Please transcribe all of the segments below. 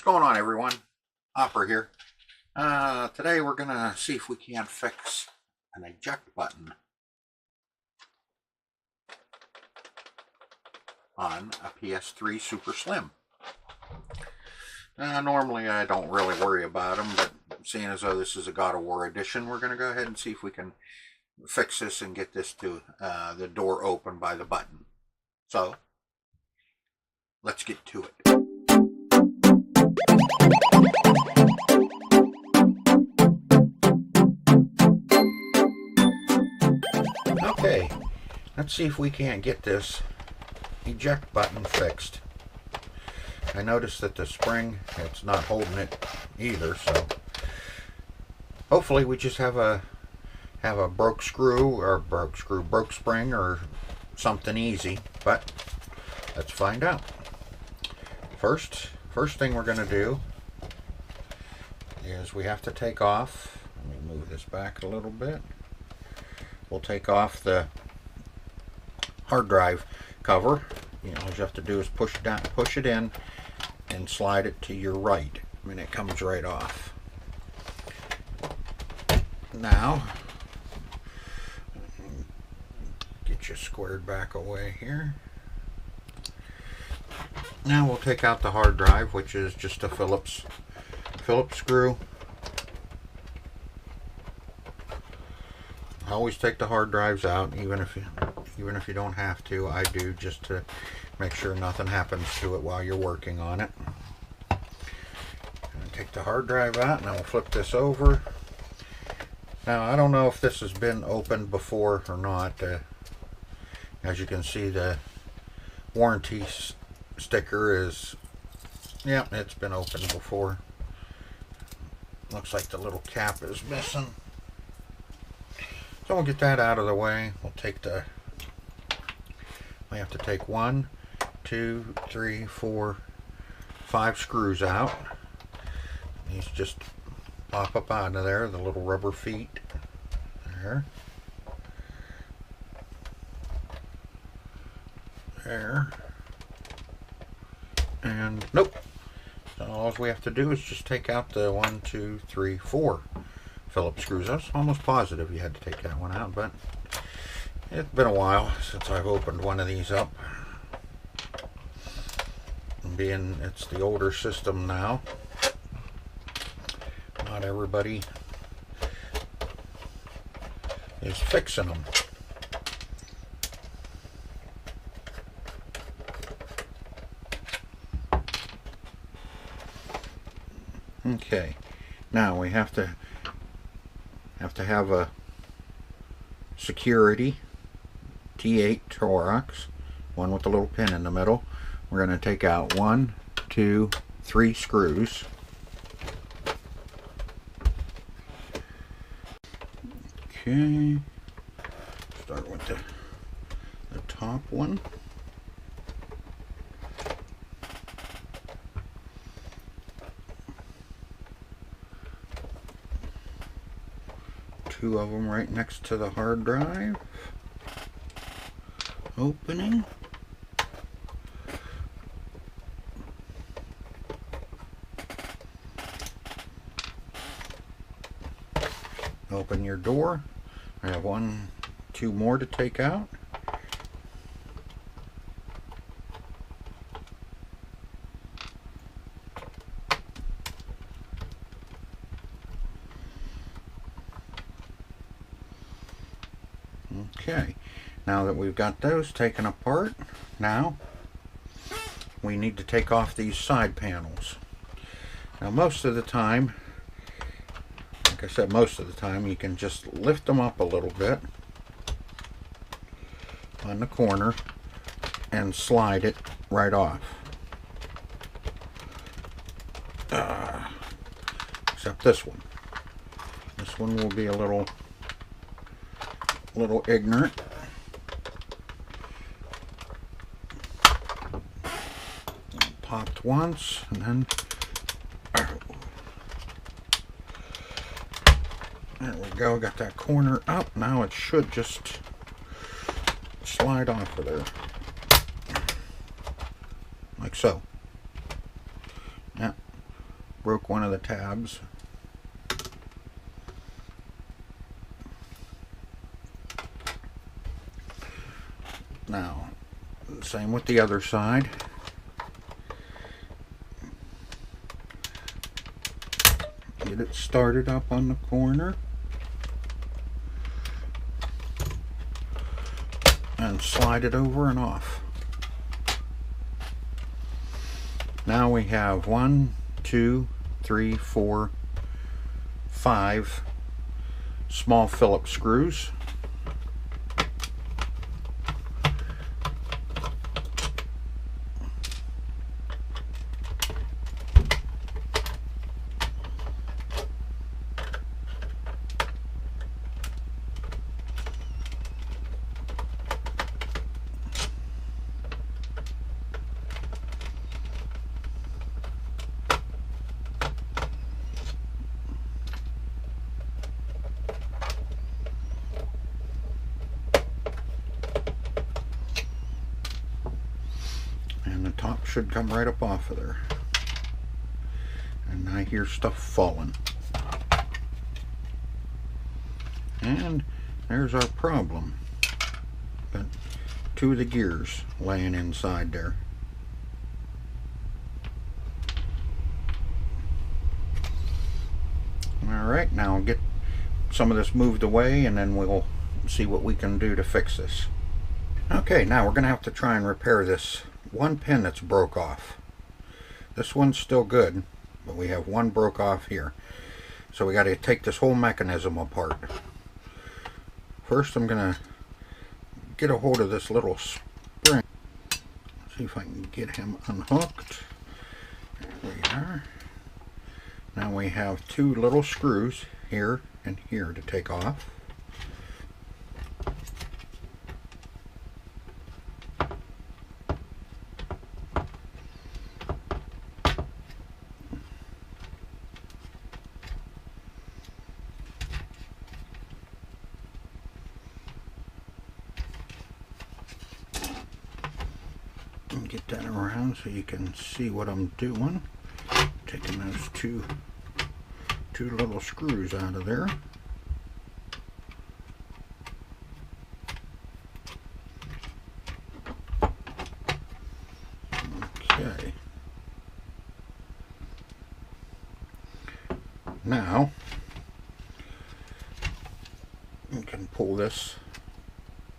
going on, everyone? Hopper here. Today we're gonna see if we can fix an eject button on a PS3 Super Slim. Normally I don't really worry about them, but seeing as though this is a God of War edition, we're gonna go ahead and see if we can fix this and get this to the door open by the button. So let's get to it. Okay, let's see if we can't get this eject button fixed. I noticed that the spring, it's not holding it either, so hopefully we just have a broke spring or something easy, but let's find out. First thing we're going to do is we have to take off, let me move this back a little bit. We'll take off the hard drive cover. All you have to do is push it in and slide it to your right. And it comes right off. Now, get you squared back away here. Now we'll take out the hard drive, which is just a Phillips screw. Always take the hard drives out, even if you don't have to. I do, just to make sure nothing happens to it while you're working on it. Take the hard drive out, and I will flip this over. Now I don't know if this has been opened before or not. As you can see, the warranty sticker is, yeah, it's been opened before. Looks like the little cap is missing. So we'll get that out of the way. We have to take 1, 2, 3, 4, 5 screws out. These just pop up out of there, the little rubber feet. There. There. And nope. So all we have to do is just take out the 1, 2, 3, 4 Phillips screws. I was almost positive you had to take that one out, but it's been a while since I've opened one of these up. And being it's the older system now, not everybody is fixing them. Okay, now we have to have a security T8 Torx, one with the little pin in the middle. We're going to take out 1, 2, 3 screws. Okay, start with the top one. Two of them right next to the hard drive opening. Open your door. I have 1, 2 more to take out. Okay, now that we've got those taken apart, now we need to take off these side panels. Now most of the time, like I said, most of the time you can just lift them up a little bit on the corner and slide it right off. Except this one. This one will be a little ignorant. Popped once, and then there we go. Got that corner up. Now it should just slide off of there, like so. Yeah, broke one of the tabs. Now, same with the other side. Get it started up on the corner. And slide it over and off. Now we have 1, 2, 3, 4, 5 small Phillips screws. And the top should come right up off of there. And I hear stuff falling. And there's our problem. Got 2 of the gears laying inside there. Alright, now I'll get some of this moved away and then we'll see what we can do to fix this. Okay, now we're going to have to try and repair this one pin that's broke off. This one's still good, but we have one broke off here. So we got to take this whole mechanism apart. First I'm going to get a hold of this little spring. See if I can get him unhooked. There we are. Now we have 2 little screws here and here to take off. Get that around so you can see what I'm doing. Taking those two little screws out of there. Okay. Now you can pull this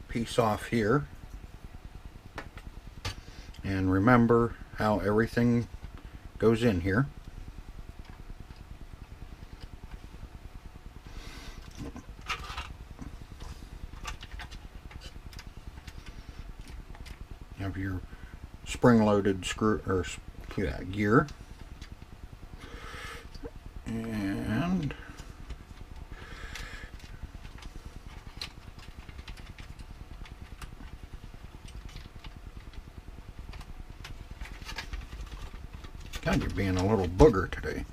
piece off here. And remember how everything goes in here. You have your spring-loaded screw or gear, and God, you're being a little booger today.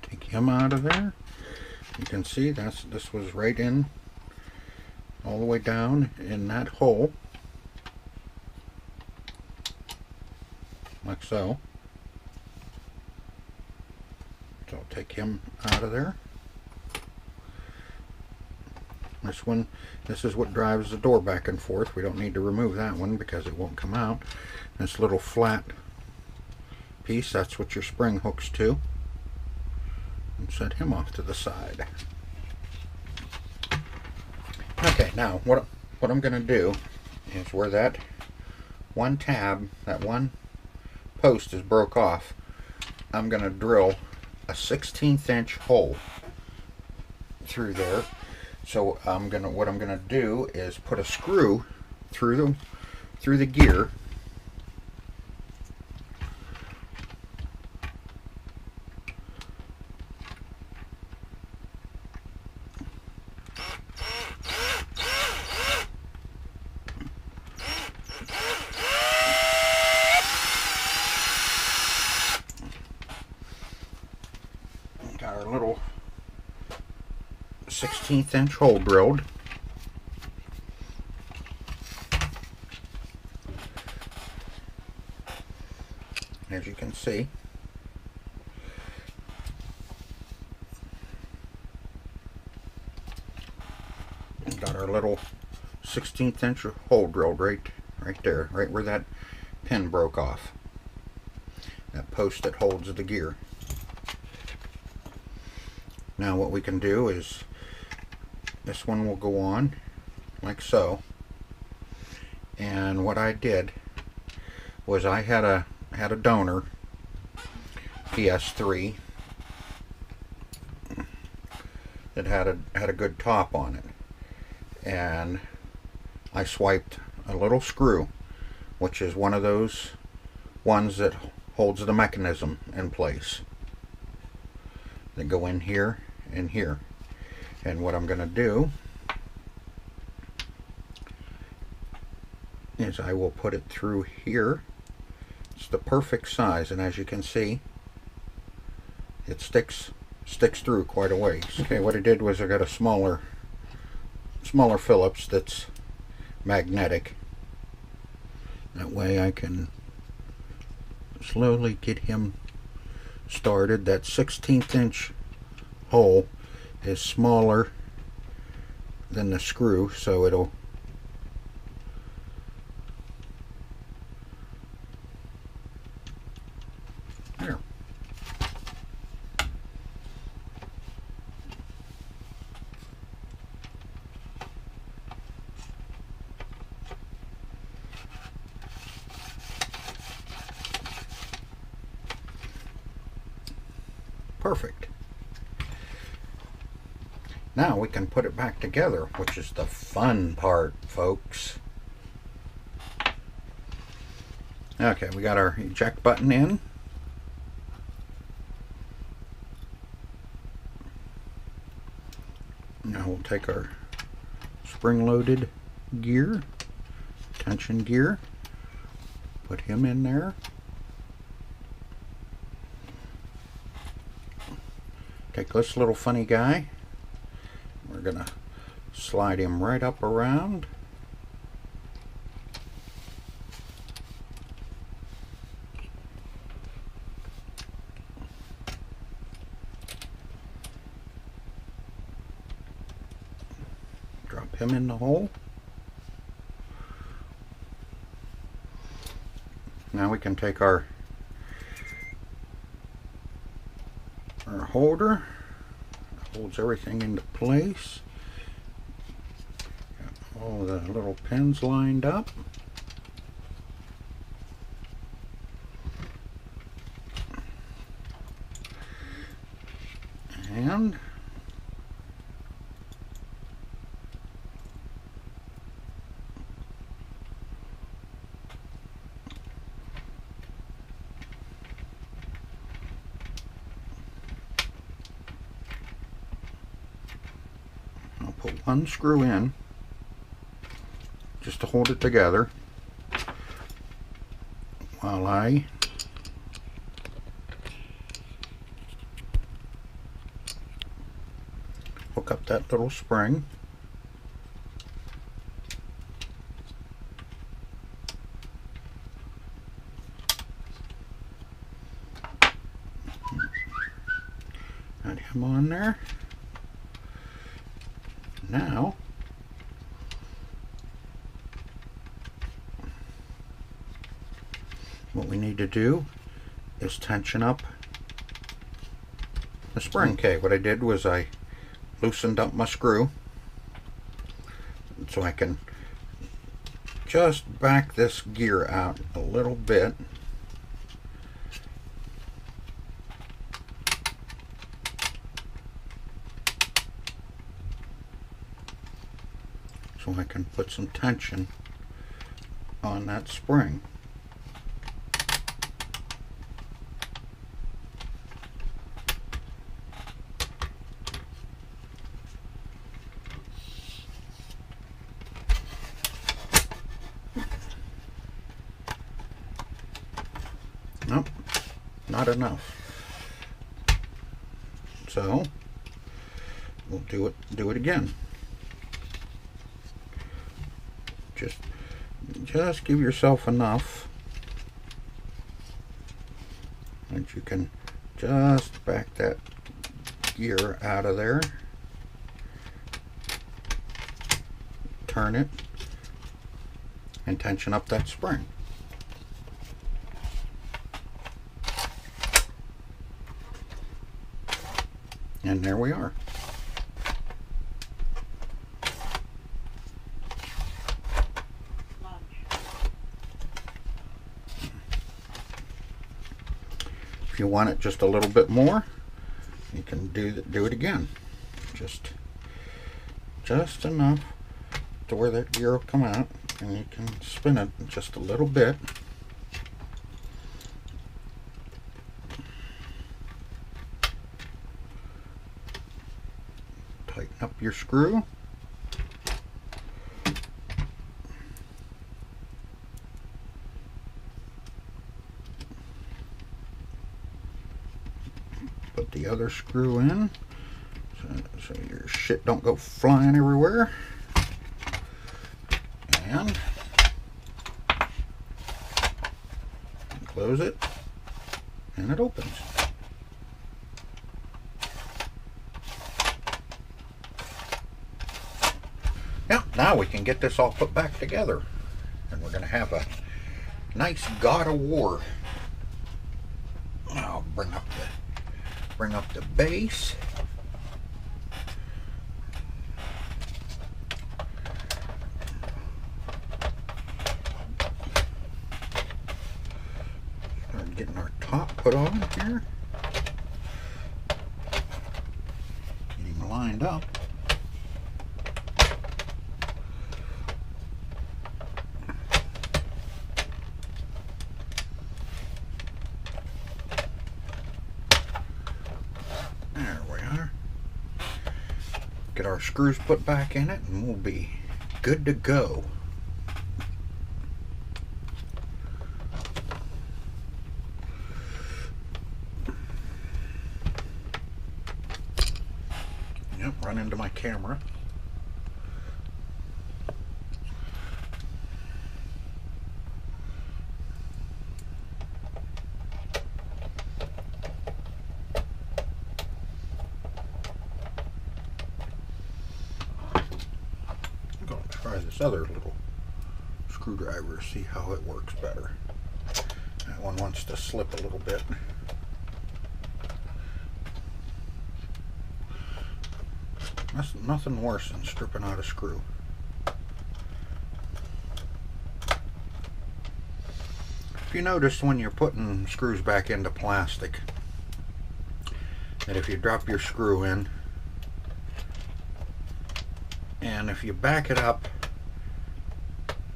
Take him out of there. You can see this was right in all the way down in that hole, like so. So I'll take him out of there. This is what drives the door back and forth. We don't need to remove that one because it won't come out. This little flat piece, that's what your spring hooks to. And set him off to the side. Okay, now what I'm going to do is where that one tab, that one post is broke off, I'm going to drill a 1/16 inch hole through there. So what I'm going to do is put a screw through the gear. 16th inch hole drilled. As you can see, we've got our little 16th inch hole drilled right there, right where that pin broke off. That post that holds the gear. Now what we can do is, this one will go on like so. And what I did was I had a donor PS3 that had a good top on it, and I swiped a little screw, which is one of those ones that holds the mechanism in place. They go in here and here, and what I'm going to do is I will put it through here. It's the perfect size, and as you can see, it sticks through quite a ways. Okay, what I did was I got a smaller Phillips that's magnetic. That way I can slowly get him started. That 16th inch hole is smaller than the screw, so it'll there. Perfect. Now we can put it back together, which is the fun part, folks. Okay, we got our eject button in. Now we'll take our spring-loaded gear, tension gear, put him in there. Take this little funny guy, we're going to slide him right up around. Drop him in the hole. Now we can take our holder, holds everything into place. Got all the little pins lined up. And put one screw in just to hold it together while I hook up that little spring. Add him on there. Now what we need to do is tension up the spring. Okay, what I did was I loosened up my screw so I can just back this gear out a little bit. So I can put some tension on that spring. Nope, not enough. So we'll do it again. Just give yourself enough that you can just back that gear out of there, turn it, and tension up that spring. And there we are. If you want it just a little bit more, you can do it again. Just enough to where that gear will come out, and you can spin it just a little bit. Tighten up your screw. Put the other screw in so your shit don't go flying everywhere. And close it, and it opens. Yeah, now we can get this all put back together, and we're going to have a nice God of War. I'll bring up the base. Start getting our top put on here. Get him lined up. Get our screws put back in it, and we'll be good to go. Yep, run into my camera. Try this other little screwdriver, see how it works better. That one wants to slip a little bit. That's nothing worse than stripping out a screw. If you notice when you're putting screws back into plastic, that if you drop your screw in, and if you back it up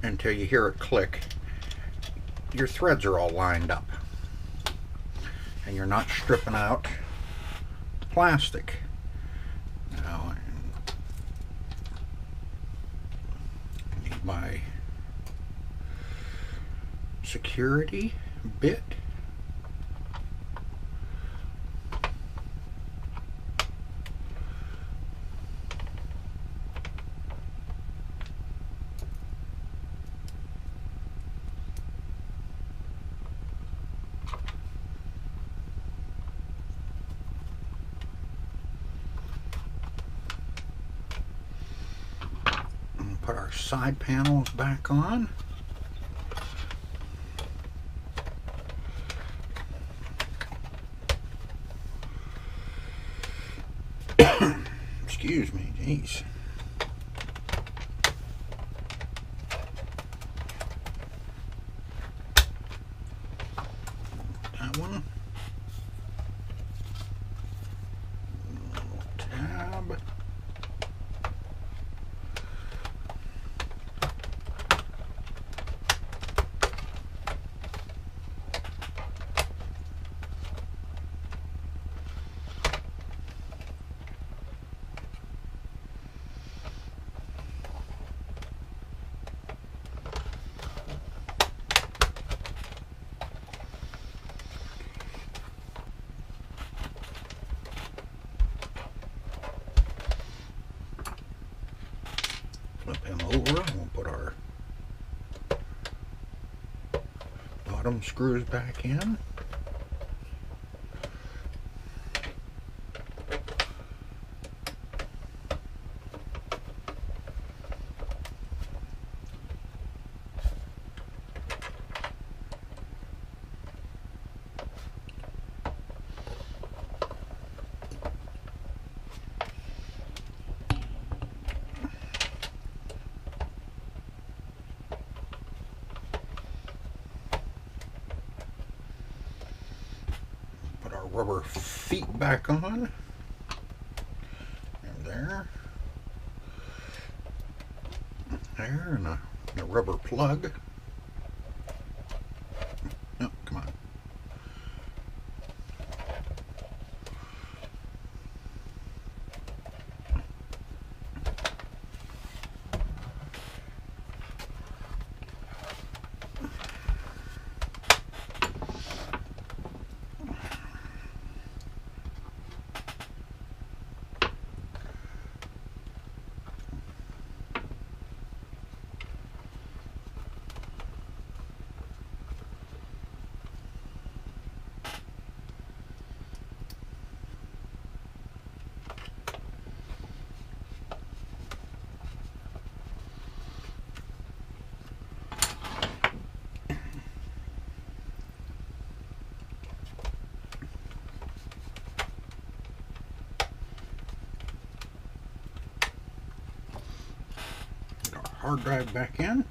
until you hear it click, your threads are all lined up, and you're not stripping out plastic. Now I need my security bit. Put our side panels back on. Excuse me, jeez. That one. Tab. bottom screws back in. Rubber feet back on, and there, and a rubber plug. Oh, come on. Hard drive back in.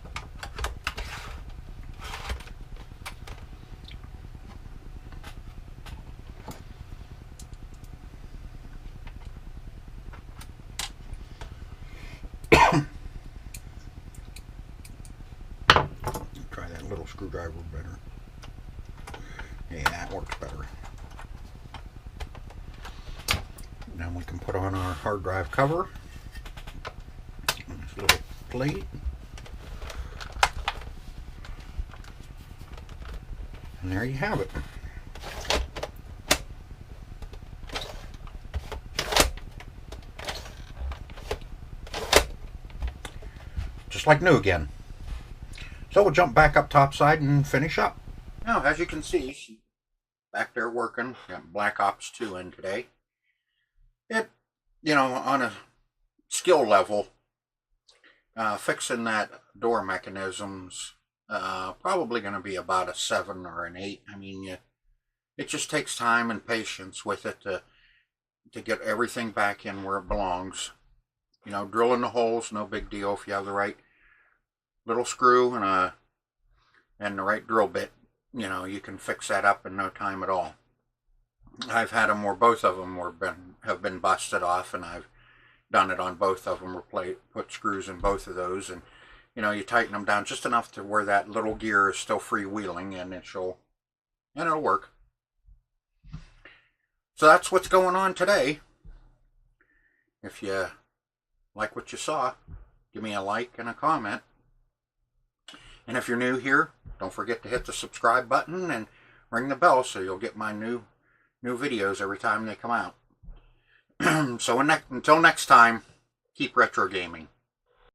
Try that little screwdriver better. Yeah, that works better. Now we can put on our hard drive cover. This little plate. And there you have it. Just like new again. So we'll jump back up topside and finish up. Now, as you can see, she's back there working. Got Black Ops 2 in today. It, you know, on a skill level, fixing that door mechanisms, probably going to be about a 7 or an 8. I mean, it just takes time and patience with it to get everything back in where it belongs. You know, drilling the holes, no big deal if you have the right little screw and the right drill bit. You know, you can fix that up in no time at all. I've had them where both of them have been busted off, and I've done it on both of them, put screws in both of those, and you know, you tighten them down just enough to where that little gear is still freewheeling, and it'll work. So that's what's going on today. If you like what you saw, give me a like and a comment. And if you're new here, don't forget to hit the subscribe button and ring the bell so you'll get my new videos every time they come out. So until next time, keep retro gaming.